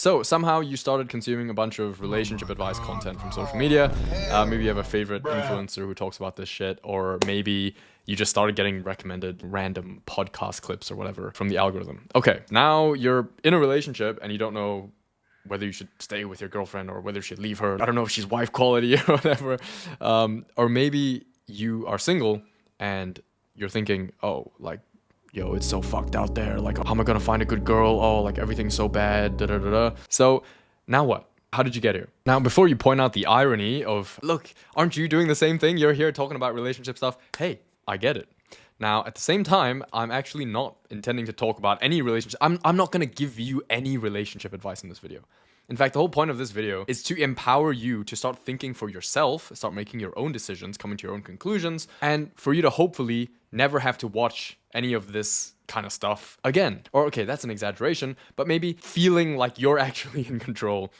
So somehow you started consuming a bunch of relationship advice content from social media. Maybe you have a favorite influencer who talks about this shit, or maybe you just started getting recommended random podcast clips or whatever from the algorithm. Okay, now you're in a relationship and you don't know whether you should stay with your girlfriend or whether you should leave her. I don't know if she's wife quality or whatever. Or maybe you are single and you're thinking, oh, like, yo, it's so fucked out there. Like, how am I gonna find a good girl? Oh, like everything's so bad. Da da da da. So now what? How did you get here? Now, before you point out the irony of, look, aren't you doing the same thing? You're here talking about relationship stuff. Hey, I get it. Now, at the same time, I'm actually not intending to talk about any relationship. I'm not going to give you any relationship advice in this video. In fact, the whole point of this video is to empower you to start thinking for yourself, start making your own decisions, coming to your own conclusions, and for you to hopefully never have to watch any of this kind of stuff again. Or, okay, that's an exaggeration, but maybe feeling like you're actually in control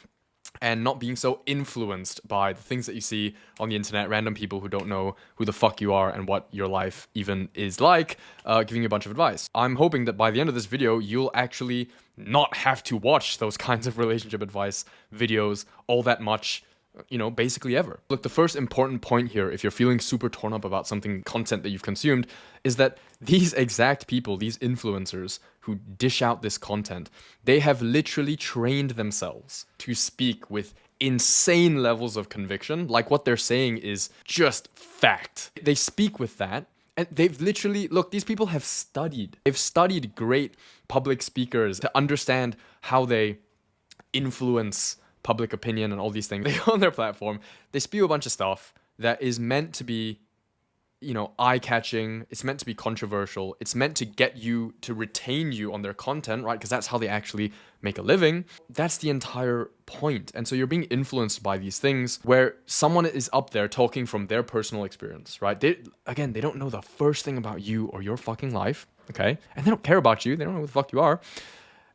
and not being so influenced by the things that you see on the internet, random people who don't know who the fuck you are and what your life even is like, giving you a bunch of advice. I'm hoping that by the end of this video, you'll actually not have to watch those kinds of relationship advice videos all that much, basically ever. Look, the first important point here, if you're feeling super torn up about something, content that you've consumed, is that these exact people, these influencers who dish out this content, they have literally trained themselves to speak with insane levels of conviction. Like, what they're saying is just fact. They speak with that. And they've literally, look, these people have studied. They've studied great public speakers to understand how they influence public opinion and all these things. They go on their platform, they spew a bunch of stuff that is meant to be, eye-catching. It's meant to be controversial. It's meant to get you, to retain you on their content, right? Because that's how they actually make a living. That's the entire point. And so you're being influenced by these things where someone is up there talking from their personal experience, right? They don't know the first thing about you or your fucking life, okay? And they don't care about you. They don't know who the fuck you are.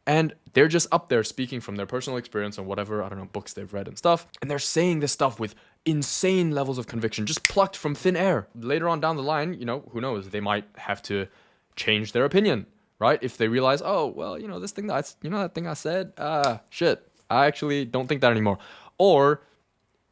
And they're just up there speaking from their personal experience on whatever, I don't know, books they've read and stuff. And they're saying this stuff with insane levels of conviction, just plucked from thin air. Later on down the line, who knows? They might have to change their opinion, right? If they realize, oh, well, this thing that thing I said, shit, I actually don't think that anymore. Or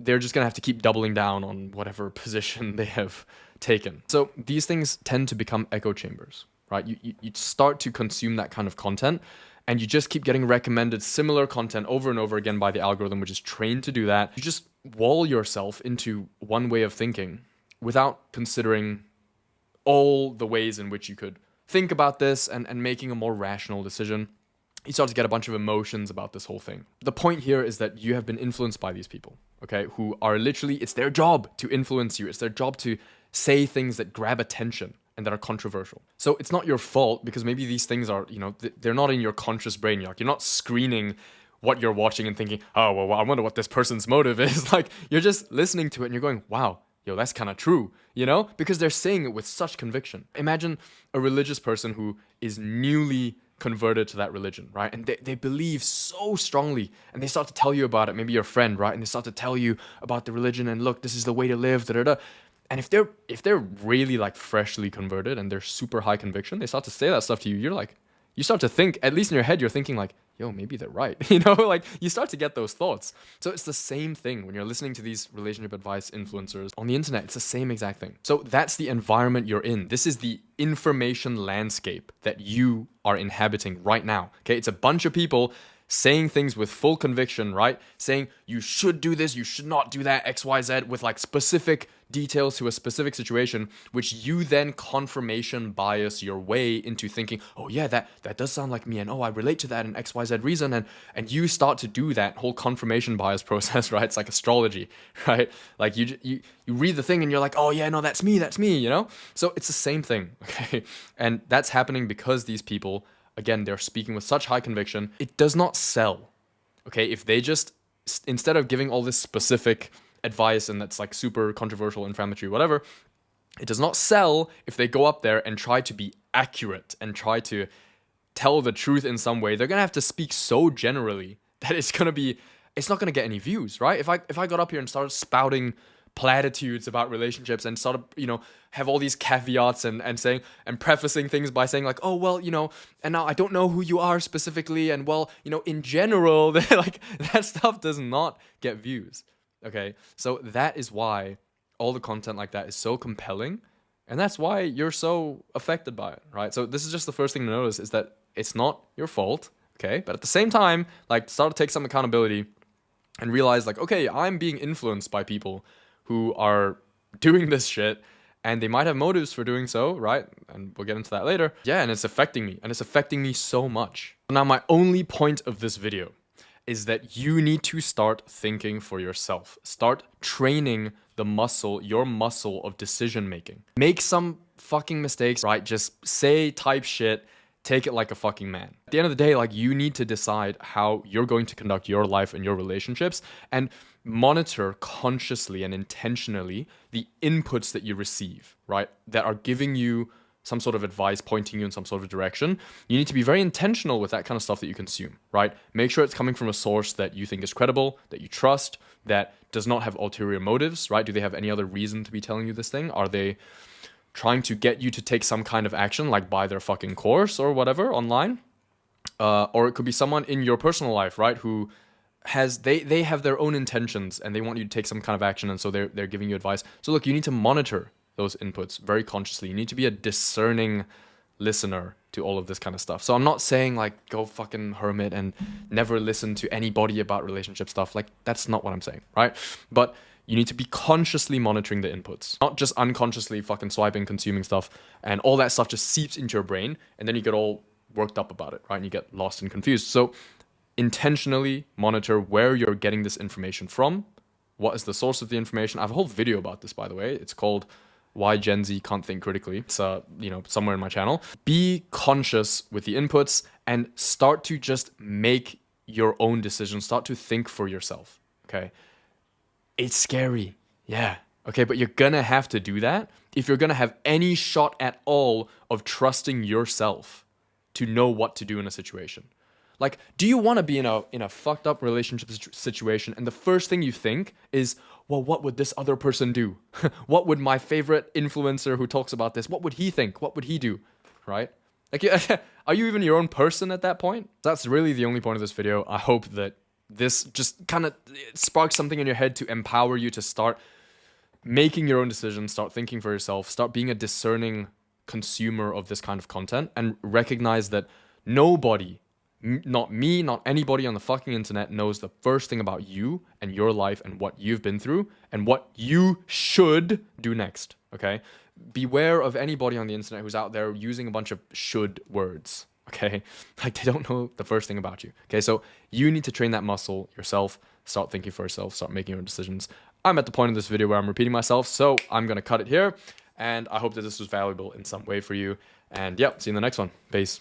they're just gonna have to keep doubling down on whatever position they have taken. So these things tend to become echo chambers, right? You start to consume that kind of content, and you just keep getting recommended similar content over and over again by the algorithm, which is trained to do that. You just wall yourself into one way of thinking without considering all the ways in which you could think about this and making a more rational decision. You start to get a bunch of emotions about this whole thing. The point here is that you have been influenced by these people, okay, who are literally, it's their job to influence you. It's their job to say things that grab attention and that are controversial. So it's not your fault, because maybe these things are, they're not in your conscious brain. You're not screening what you're watching and thinking, oh, well, I wonder what this person's motive is. Like, you're just listening to it and you're going, wow, yo, that's kind of true, because they're saying it with such conviction. Imagine a religious person who is newly converted to that religion, right? And they believe so strongly, and they start to tell you about it, maybe your friend, right? And they start to tell you about the religion, and look, this is the way to live, da da da. And if they're really like freshly converted and they're super high conviction, they start to say that stuff to you. You start to think, at least in your head, you're thinking like, yo, maybe they're right. Like, you start to get those thoughts. So it's the same thing when you're listening to these relationship advice influencers on the internet. It's the same exact thing. So that's the environment you're in. This is the information landscape that you are inhabiting right now. Okay, it's a bunch of people saying things with full conviction, right? Saying you should do this, you should not do that, X, Y, Z, with like specific details to a specific situation, which you then confirmation bias your way into thinking, oh yeah, that does sound like me, and oh, I relate to that in X, Y, Z reason, and you start to do that whole confirmation bias process, right? It's like astrology, right? Like you read the thing and you're like, oh yeah, no, that's me, So it's the same thing, okay? And that's happening because these people, again, they're speaking with such high conviction. It does not sell, okay? If they just, instead of giving all this specific advice and that's like super controversial, inflammatory, whatever, it does not sell if they go up there and try to be accurate and try to tell the truth in some way. They're gonna have to speak so generally that it's not gonna get any views, right? If I got up here and started spouting platitudes about relationships and sort of, have all these caveats and saying and prefacing things by saying like, oh, well, and now I don't know who you are specifically, and well, in general, like that stuff does not get views. Okay, so that is why all the content like that is so compelling, and that's why you're so affected by it, right? So this is just the first thing to notice, is that it's not your fault, okay? But at the same time, like, start to take some accountability and realize like, okay, I'm being influenced by people who are doing this shit, and they might have motives for doing so, right? And we'll get into that later. Yeah, and it's affecting me, and it's affecting me so much. Now, my only point of this video is that you need to start thinking for yourself. Start training the muscle, your muscle of decision making. Make some fucking mistakes, right? Just say, type shit, take it like a fucking man. At the end of the day, like, you need to decide how you're going to conduct your life and your relationships, and monitor consciously and intentionally the inputs that you receive, right? That are giving you some sort of advice, pointing you in some sort of direction. You need to be very intentional with that kind of stuff that you consume, right? Make sure it's coming from a source that you think is credible, that you trust, that does not have ulterior motives, right? Do they have any other reason to be telling you this thing? Are they trying to get you to take some kind of action, like buy their fucking course or whatever online? Or it could be someone in your personal life, right, who they have their own intentions and they want you to take some kind of action, and so they're giving you advice. So look, you need to monitor those inputs very consciously. You need to be a discerning listener to all of this kind of stuff. So I'm not saying like go fucking hermit and never listen to anybody about relationship stuff. Like, that's not what I'm saying, right? But you need to be consciously monitoring the inputs, not just unconsciously fucking swiping, consuming stuff, and all that stuff just seeps into your brain, and then you get all worked up about it, right? And you get lost and confused. So intentionally monitor where you're getting this information from. What is the source of the information? I have a whole video about this, by the way. It's called Why Gen Z Can't Think Critically. It's somewhere in my channel. Be conscious with the inputs and start to just make your own decisions. Start to think for yourself. Okay. It's scary. Yeah. Okay, but you're gonna have to do that if you're gonna have any shot at all of trusting yourself to know what to do in a situation. Like, do you want to be in a fucked up relationship situation, and the first thing you think is, well, what would this other person do? What would my favorite influencer who talks about this, what would he think? What would he do? Right? Like, are you even your own person at that point? That's really the only point of this video. I hope that this just kind of sparks something in your head to empower you to start making your own decisions, start thinking for yourself, start being a discerning consumer of this kind of content, and recognize that nobody, not me, not anybody on the fucking internet, knows the first thing about you and your life and what you've been through and what you should do next, okay? Beware of anybody on the internet who's out there using a bunch of should words, okay? Like, they don't know the first thing about you, okay? So you need to train that muscle yourself, start thinking for yourself, start making your own decisions. I'm at the point in this video where I'm repeating myself, so I'm going to cut it here, and I hope that this was valuable in some way for you. And yep, see you in the next one. Peace.